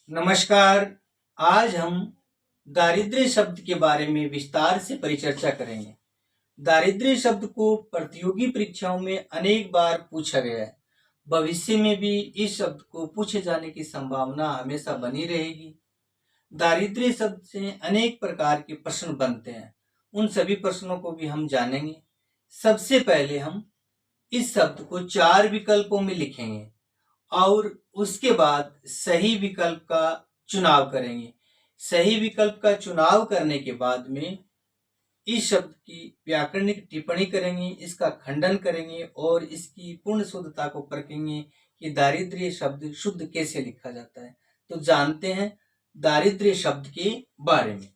नमस्कार। आज हम दारिद्र्य शब्द के बारे में विस्तार से परिचर्चा करेंगे। दारिद्र्य शब्द को प्रतियोगी परीक्षाओं में अनेक बार पूछा गया है। भविष्य में भी इस शब्द को पूछे जाने की संभावना हमेशा बनी रहेगी। दारिद्र्य शब्द से अनेक प्रकार के प्रश्न बनते हैं। उन सभी प्रश्नों को भी हम जानेंगे। सबसे पहले हम इस शब्द को 4 विकल्पों में लिखेंगे और उसके बाद सही विकल्प का चुनाव करेंगे। सही विकल्प का चुनाव करने के बाद में इस शब्द की व्याकरणिक टिप्पणी करेंगे, इसका खंडन करेंगे और इसकी पूर्ण शुद्धता को परखेंगे कि दारिद्र्य शब्द शुद्ध कैसे लिखा जाता है। तो जानते हैं दारिद्र्य शब्द के बारे में।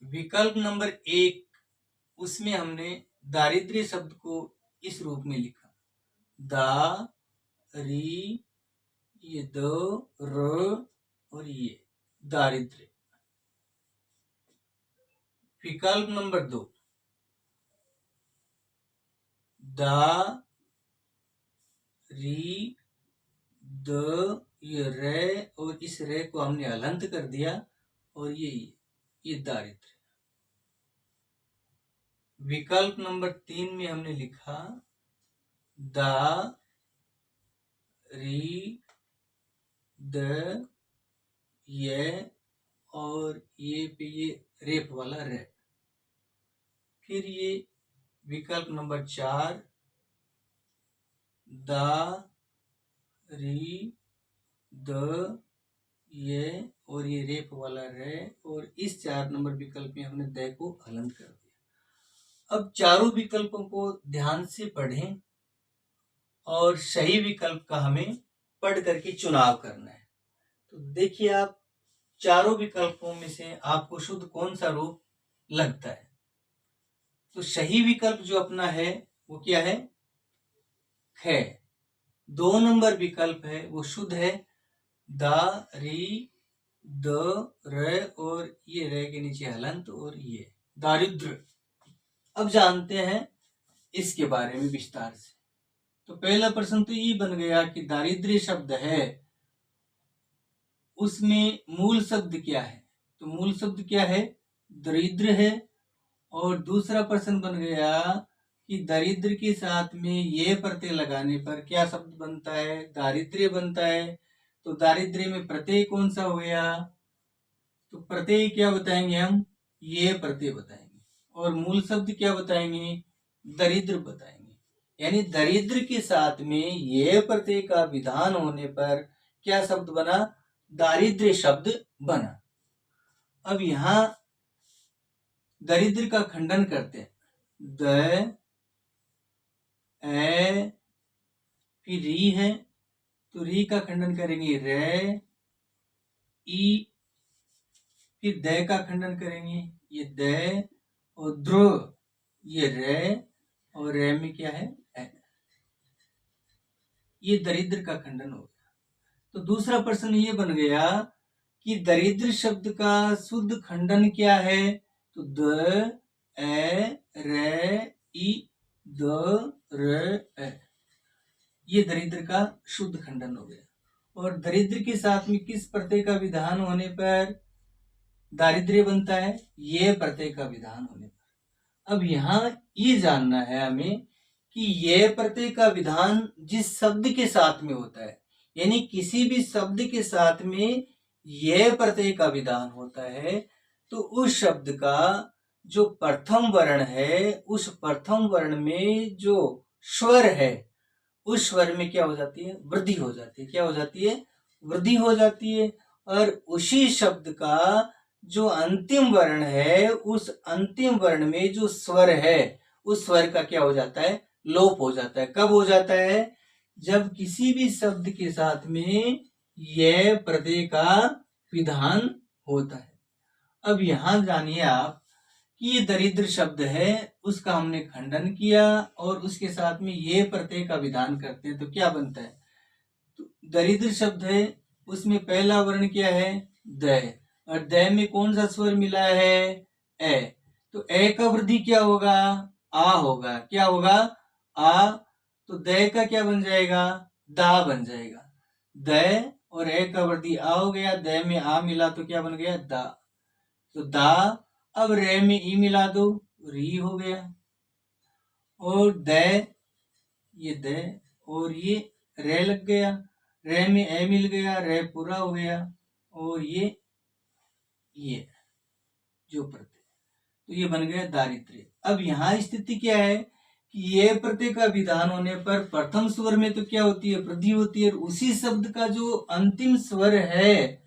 विकल्प नंबर 1, उसमें हमने दारिद्र्य शब्द को इस रूप में लिखा, दा री, ये द र और ये दारिद्र्य। विकल्प नंबर 2, दा री द, ये रे और इस रे को हमने हलंत कर दिया और ये दारिद्र्य। विकल्प नंबर 3 में हमने लिखा दा री द, ये और ये पे ये रेप वाला रे। फिर ये विकल्प नंबर 4, दा री द, ये और ये रेप वाला रे और इस 4 नंबर विकल्प में हमने द को हलंत कर दिया। अब चारों विकल्पों को ध्यान से पढ़ें और सही विकल्प का हमें पढ़ करके चुनाव करना है। तो देखिए आप चारों विकल्पों में से आपको शुद्ध कौन सा रूप लगता है। तो सही विकल्प जो अपना है वो क्या है, ख। 2 नंबर विकल्प है वो शुद्ध है, दा री द र और ये रे के नीचे हलंत और ये दारिद्र। अब जानते हैं इसके बारे में विस्तार से। तो पहला प्रश्न तो ये बन गया कि दारिद्र्य शब्द है उसमें मूल शब्द क्या है। तो मूल शब्द क्या है, दरिद्र है। और दूसरा प्रश्न बन गया कि दरिद्र के साथ में ये प्रत्यय लगाने पर क्या शब्द बनता है, दारिद्र्य बनता है। तो दारिद्र्य में प्रत्यय कौन सा हो गया, तो प्रत्यय क्या बताएंगे हम, ये प्रत्यय बताएंगे। और मूल शब्द क्या बताएंगे, दरिद्र बताएंगे। यानी दरिद्र के साथ में ये प्रत्यय का विधान होने पर क्या शब्द बना, दारिद्र्य शब्द बना। अब यहां दरिद्र का खंडन करते हैं, द ए, फिर री है तो री का खंडन करेंगे रे, ई, फिर द का खंडन करेंगे ये द, और द्र ये रे, और रे में क्या है ए। ये दरिद्र का खंडन हो गया। तो दूसरा प्रश्न ये बन गया कि दरिद्र शब्द का शुद्ध खंडन क्या है। तो द ए रे ई, द र ए, ये दरिद्र का शुद्ध खंडन हो गया। और दरिद्र के साथ में किस प्रत्यय का विधान होने पर दारिद्र्य बनता है, ये प्रत्यय का विधान होने पर। अब यहाँ ये जानना है हमें कि ये प्रत्यय का विधान जिस शब्द के साथ में होता है, यानी किसी भी शब्द के साथ में ये प्रत्यय का विधान होता है, तो उस शब्द का जो प्रथम वर्ण है, उस प्रथम वर्ण में जो स्वर है, उस स्वर में क्या हो जाती है, वृद्धि हो जाती है। क्या हो जाती है, वृद्धि हो जाती है। और उसी शब्द का जो अंतिम वर्ण है, उस अंतिम वर्ण में जो स्वर है, उस स्वर का क्या हो जाता है, लोप हो जाता है। कब हो जाता है, जब किसी भी शब्द के साथ में यह प्रत्यय का विधान होता है। अब यहां जानिए आप कि ये दरिद्र शब्द है, उसका हमने खंडन किया और उसके साथ में ये प्रत्यय का विधान करते हैं तो क्या बनता है। तो दरिद्र शब्द है उसमें पहला वर्ण क्या है, द, और द में कौन सा स्वर मिला है, ए। तो ए का वृद्धि क्या होगा, आ होगा। क्या होगा, आ। तो द का क्या बन जाएगा, दा बन जाएगा। द और ए का वृद्धि आ हो गया, द में आ मिला तो क्या बन गया? दा। तो दा। अब रे में ई मिला दो, री हो गया। और द, ये द और ये रे लग गया, रे में ए मिल गया, रे पूरा हो गया। और ये जो प्रत्यय, तो ये बन गया दारिद्र्य। अब यहाँ स्थिति क्या है कि ये प्रत्यय का विधान होने पर प्रथम स्वर में तो क्या होती है? वृद्धि होती है। उसी शब्द का जो अंतिम स्वर है,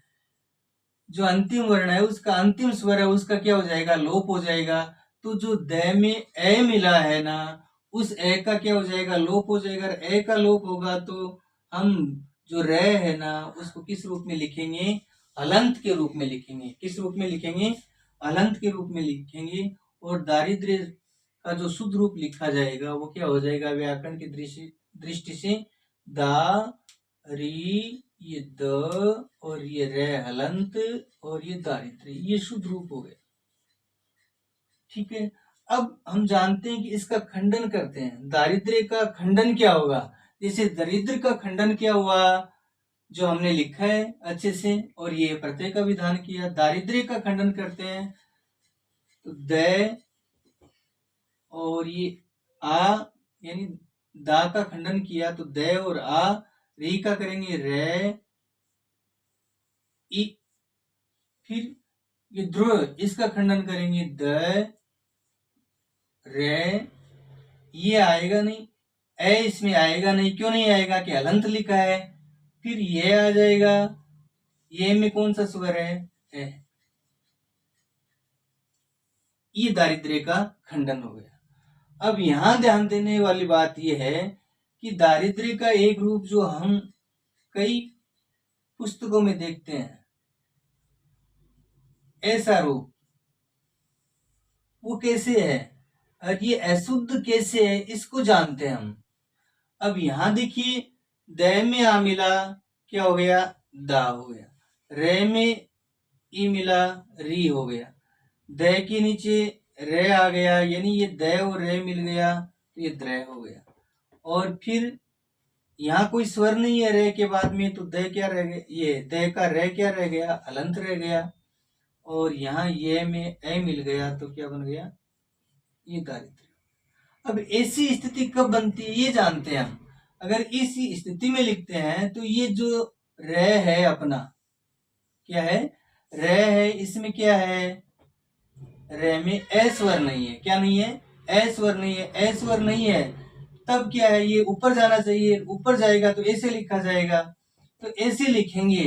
जो अंतिम वर्ण है, उसका अंतिम स्वर है, उसका क्या हो जाएगा? लोप हो जाएगा। तो जो द में ए मिला है ना, उस ए का क्या हो जाएगा? लोप हो जाएगा। ए का लोप होगा तो हम जो रे है ना, उसको किस रूप में लिखेंगे? हलंत के रूप में लिखेंगे। किस रूप में लिखेंगे? हलंत के रूप में लिखेंगे। और दारिद्र्य का जो शुद्ध रूप लिखा जाएगा वो क्या हो जाएगा? व्याकरण की दृष्टि से दा री, ये द और ये रे हलंत और ये दारिद्र्य, ये शुद्ध रूप हो गए। ठीक है। अब हम जानते हैं कि इसका खंडन करते हैं। दारिद्र्य का खंडन क्या होगा? जैसे दरिद्र का खंडन क्या हुआ, जो हमने लिखा है अच्छे से, और ये प्रत्यय का विधान किया। दारिद्र्य का खंडन करते हैं तो द और ये आ, यानी दा का खंडन किया तो द और आ, री का करेंगे रे, ई, फिर ये ध्रुव, इसका खंडन करेंगे द, रे, ये आएगा नहीं, ए इसमें आएगा नहीं। क्यों नहीं आएगा? कि हलंत लिखा है। फिर ये आ जाएगा, ये में कौन सा स्वर है? ये दारिद्र्य का खंडन हो गया। अब यहां ध्यान देने वाली बात यह है कि दारिद्र्य का एक रूप जो हम कई पुस्तकों में देखते हैं, ऐसा रूप, वो कैसे है और ये अशुद्ध कैसे है, इसको जानते हैं हम। अब यहां देखिए, द में आ मिला, क्या हो गया? दा हो गया। रे में ई मिला, री हो गया। द के नीचे रे आ गया, यानी ये द और रे मिल गया तो ये द्र हो गया। और फिर यहाँ कोई स्वर नहीं है रे के बाद में, तो द क्या रह गया? ये द का रे क्या रह गया? अलंत रह गया। और यहाँ ये में ए मिल गया तो क्या बन गया? ये दारिद्र्य। अब ऐसी स्थिति कब बनती है ये जानते हैं हम। अगर इस स्थिति में लिखते हैं तो ये जो रे है अपना, क्या है? रे है, इसमें क्या है? रे में ए स्वर नहीं है। क्या नहीं है? ए स्वर नहीं है। ए स्वर नहीं है तब क्या है? ये ऊपर जाना चाहिए, ऊपर जाएगा तो ऐसे लिखा जाएगा। तो ऐसे लिखेंगे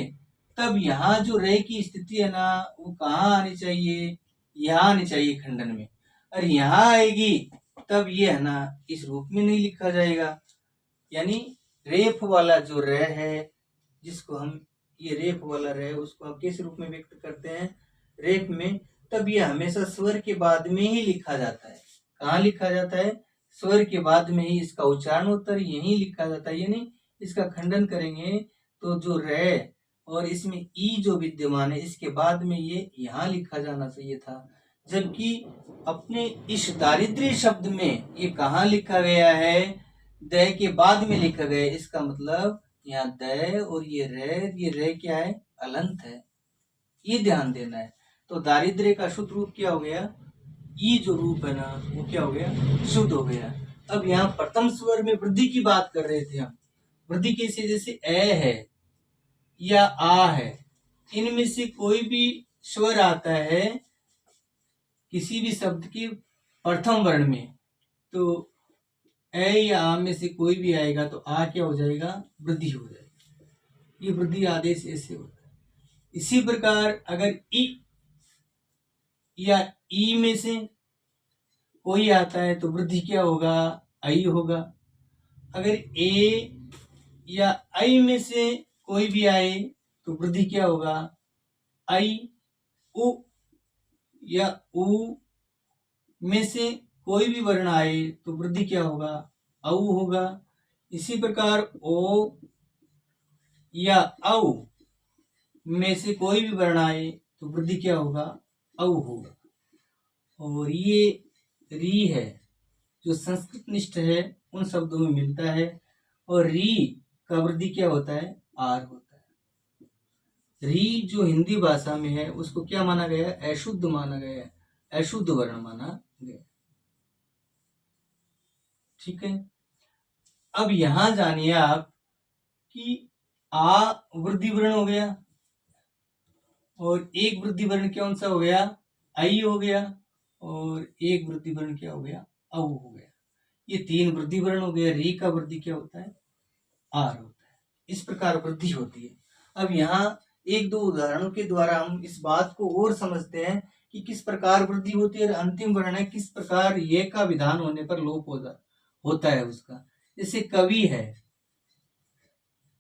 तब यहाँ जो रे की स्थिति है ना, वो कहाँ आनी चाहिए? यहाँ आनी चाहिए खंडन में। और यहाँ आएगी तब ये है ना, इस रूप में नहीं लिखा जाएगा। यानी रेफ वाला जो रे है, जिसको हम ये रेफ वाला रे, उसको हम किस रूप में व्यक्त करते हैं? रेफ में। तब ये हमेशा स्वर के बाद में ही लिखा जाता है। कहाँ लिखा जाता है? स्वर के बाद में ही इसका उच्चारण होता है, यही लिखा जाता है। यानी इसका खंडन करेंगे तो जो रे और इसमें ई जो विद्यमान है, इसके बाद में ये यहाँ लिखा जाना चाहिए था। जबकि अपने इस दारिद्र्य शब्द में ये कहाँ लिखा गया है? द के बाद में लिखा गया है। इसका मतलब यहाँ द और ये रे क्या है? अलंत है। ये ध्यान देना है। तो दारिद्र्य का शुद्ध रूप क्या हो गया? ये जो रूप है ना, वो क्या हो गया? शुद्ध हो गया। अब यहाँ प्रथम स्वर में वृद्धि की बात कर रहे थे हम। वृद्धि कैसे? जैसे ए है या आ है, इनमें से कोई भी स्वर आता है किसी भी शब्द के प्रथम वर्ण में, तो ए या आ में से कोई भी आएगा तो आ क्या हो जाएगा? वृद्धि हो जाएगी। ये वृद्धि आदेश ऐसे होता है। इसी प्रकार अगर ई या ई में से कोई आता है तो वृद्धि क्या होगा? आई होगा। अगर ए या आई में से कोई भी आए तो वृद्धि क्या होगा? आई। उ या उ में से कोई भी वर्ण आए तो वृद्धि क्या होगा? औ होगा। इसी प्रकार ओ या औ में से कोई भी वर्ण आए तो वृद्धि क्या होगा? औ होगा। और ये री है जो संस्कृत निष्ठ है, उन शब्दों में मिलता है। और री का वृद्धि क्या होता है? आर होता है। री जो हिंदी भाषा में है उसको क्या माना गया है? अशुद्ध माना गया है, अशुद्ध वर्ण माना गया। ठीक है। अब यहां जानिए आप कि आ वृद्धि वर्ण हो गया और एक वृद्धि वर्ण कौन सा हो गया? आई हो गया। और एक वृद्धि वर्ण क्या हो गया? औ हो गया। ये तीन वृद्धि वर्ण हो गया। री का वृद्धि क्या होता है? आर होता है। इस प्रकार वृद्धि होती है। अब यहाँ एक दो उदाहरणों के द्वारा हम इस बात को और समझते हैं कि किस प्रकार वृद्धि होती है और अंतिम वर्ण है किस प्रकार ये का विधान होने पर लोप होता है उसका। जैसे कवि है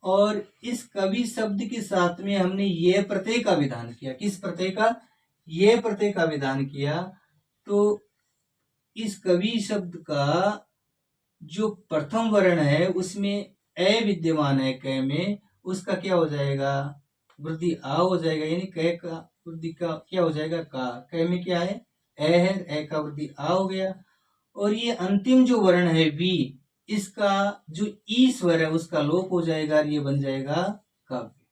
और इस कवि शब्द के साथ में हमने ये प्रत्यय का विधान किया। किस प्रत्यय का? ये प्रत्यय का विधान किया। तो इस कवि शब्द का जो प्रथम वर्ण है उसमें ए विद्यमान है क में, उसका क्या हो जाएगा? वृद्धि आ हो जाएगा। यानी क का वृद्धि का क्या हो जाएगा? का। क में क्या है? ए है। ए का वृद्धि आ हो गया। और ये अंतिम जो वर्ण है वी, इसका जो ई स्वर है उसका लोप हो जाएगा और ये बन जाएगा काव्य।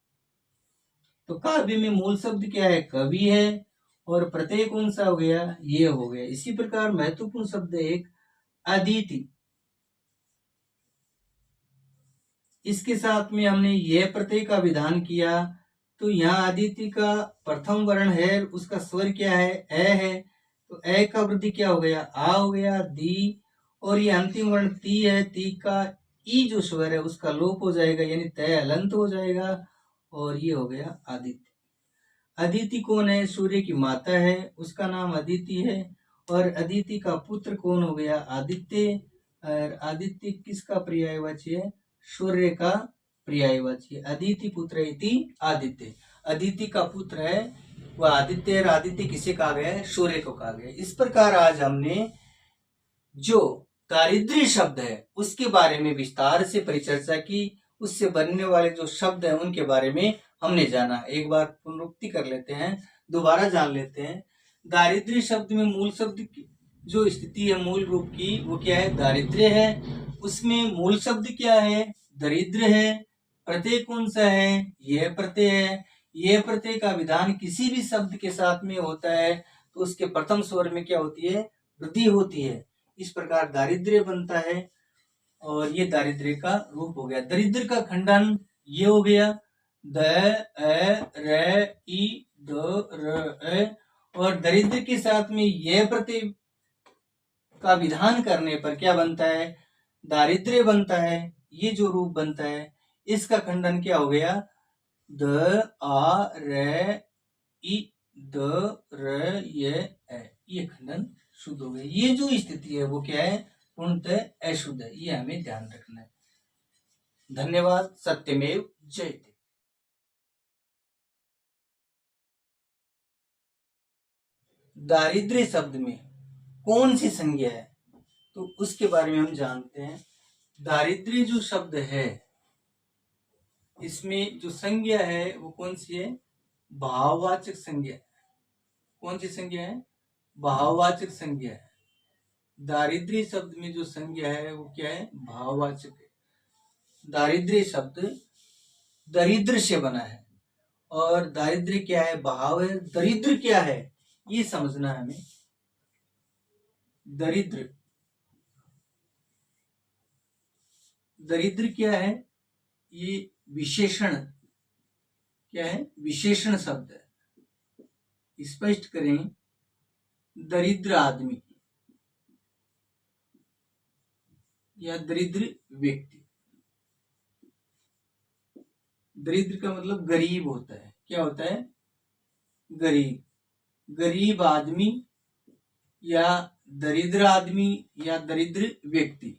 तो काव्य में मूल शब्द क्या है? कवि है और प्रत्यय कौन सा हो गया? ये हो गया। इसी प्रकार महत्वपूर्ण शब्द एक अदिति, इसके साथ में हमने यह प्रत्यय का विधान किया। तो यहाँ अदिति का प्रथम वर्ण है, उसका स्वर क्या है? ए है। तो ए का वृद्धि क्या हो गया? आ हो गया। दी। और ये अंतिम वर्ण ती है। ती का ई जो स्वर है उसका लोप हो जाएगा यानी तय अलंत हो जाएगा और ये हो गया आदित्य। अदिति कौन है? सूर्य की माता है, उसका नाम अदिति है। और अदिति का पुत्र कौन हो गया? आदित्य। और आदित्य किसका पर्यायवाची है? सूर्य का पर्यायवाची है। अदिति पुत्र इति आदित्य। अदिति का पुत्र है वह आदित्य। और आदित्य किसे कहा गया है? सूर्य को कहा गया। इस प्रकार आज हमने जो दारिद्र्य शब्द है उसके बारे में विस्तार से परिचर्चा की। उससे बनने वाले जो शब्द हैं उनके बारे में हमने जाना। एक बार पुनरुक्ति कर लेते हैं, दोबारा जान लेते हैं। दारिद्र्य शब्द में मूल शब्द की जो स्थिति है मूल रूप की वो क्या है? दारिद्र्य है। उसमें मूल शब्द क्या है? दरिद्र है। प्रत्यय कौन सा है? यह प्रत्यय है। यह प्रत्यय का विधान किसी भी शब्द के साथ में होता है तो उसके प्रथम स्वर में क्या होती है? वृद्धि होती है। इस प्रकार दारिद्र्य बनता है और ये दारिद्र्य का रूप हो गया। दरिद्र का खंडन ये हो गया द रे ई द र। और दरिद्र के साथ में यह प्रत्यय का विधान करने पर क्या बनता है? दारिद्र्य बनता है। ये जो रूप बनता है इसका खंडन क्या हो गया? द आ रे ई द र ये खंडन शुद्ध हो गया। ये जो स्थिति है वो क्या है? पूर्णतः अशुद्ध है। ये हमें ध्यान रखना है। धन्यवाद। सत्यमेव जयते। दारिद्र्य शब्द में कौन सी संज्ञा है तो उसके बारे में हम जानते हैं। दारिद्र्य जो शब्द है इसमें जो संज्ञा है वो कौन सी है? भाववाचक संज्ञा। कौन सी संज्ञा है? भाववाचक संज्ञा है। दारिद्र्य शब्द में जो संज्ञा है वो क्या है? भाववाचक है। दारिद्र्य शब्द दरिद्र से बना है और दारिद्र्य क्या है? भाव है। दरिद्र क्या है ये समझना है हमें। दरिद्र दरिद्र क्या है? ये विशेषण क्या है? विशेषण शब्द है। स्पष्ट करें, दरिद्र आदमी या दरिद्र व्यक्ति। दरिद्र का मतलब गरीब होता है। क्या होता है? गरीब। गरीब आदमी या दरिद्र आदमी या दरिद्र व्यक्ति।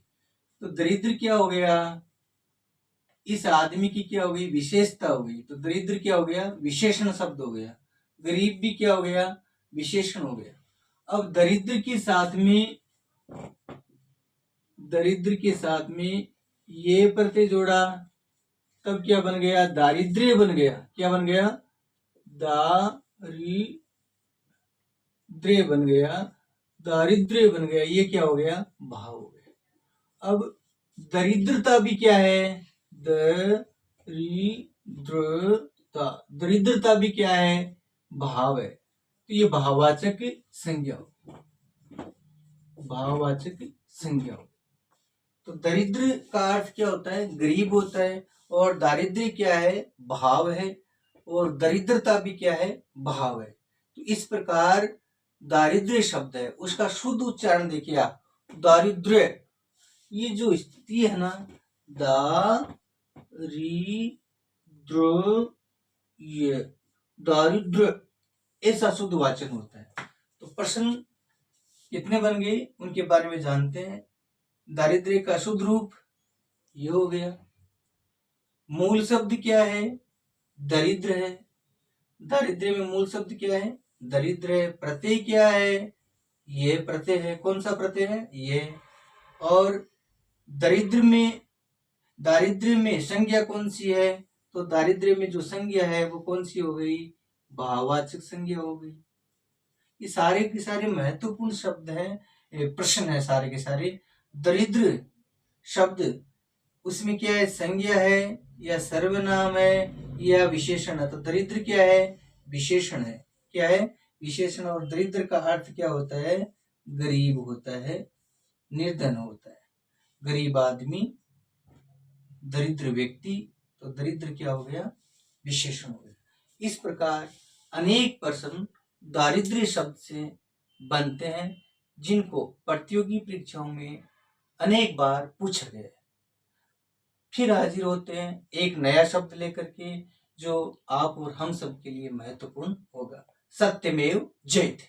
तो दरिद्र क्या हो गया? इस आदमी की क्या हो गई? विशेषता हो गई। तो दरिद्र क्या हो गया? विशेषण शब्द हो गया। गरीब भी क्या हो गया? विशेषण हो गया। अब दरिद्र के साथ में ये प्रत्यय जोड़ा तब क्या बन गया? दारिद्र्य बन गया। क्या बन गया? दारिद्र्य बन गया। दारिद्र्य बन गया। ये क्या हो गया? भाव हो गया। अब दरिद्रता भी क्या है? दरिद्रता दरिद्रता, दरिद्रता भी क्या है, भाव है, तो ये भाववाचक संज्ञा हो, भाववाचक संज्ञा हो। तो दरिद्र का अर्थ क्या होता है, गरीब होता है, और दारिद्र्य क्या है, भाव है, और दरिद्रता भी क्या है, भाव है। तो इस प्रकार दारिद्र्य शब्द है, उसका शुद्ध उच्चारण देखिए आप, दारिद्र्य, ये जो स्थिति है ना, दारिद्र्य, ऐसा शुद्ध वाचन होता है। तो प्रश्न कितने बन गए उनके बारे में जानते हैं। दारिद्र्य का शुद्ध रूप ये हो गया। मूल शब्द क्या है, दरिद्र है। दारिद्र्य में मूल शब्द क्या है, दरिद्र है। प्रत्यय क्या है, ये प्रत्यय है। कौन सा प्रत्यय है, ये। और दारिद्र्य में संज्ञा कौन सी है, तो दारिद्र्य में जो संज्ञा है वो कौन सी हो गई, भाववाचक संज्ञा हो गई। ये सारे के सारे महत्वपूर्ण शब्द हैं, प्रश्न है सारे के सारे। दरिद्र शब्द, उसमें क्या है, संज्ञा है या सर्वनाम है या विशेषण है। तो दरिद्र क्या है, विशेषण है। क्या है, विशेषण। और दरिद्र का अर्थ क्या होता है, गरीब होता है, निर्धन होता है। गरीब आदमी, दरिद्र व्यक्ति, तो दरिद्र क्या हो गया, विशेषण हो गया। इस प्रकार अनेक प्रश्न दारिद्र्य शब्द से बनते हैं, जिनको प्रतियोगी परीक्षाओं में अनेक बार पूछा गया है। फिर हाजिर होते हैं एक नया शब्द लेकर के, जो आप और हम सब के लिए महत्वपूर्ण होगा। सत्यमेव जयते।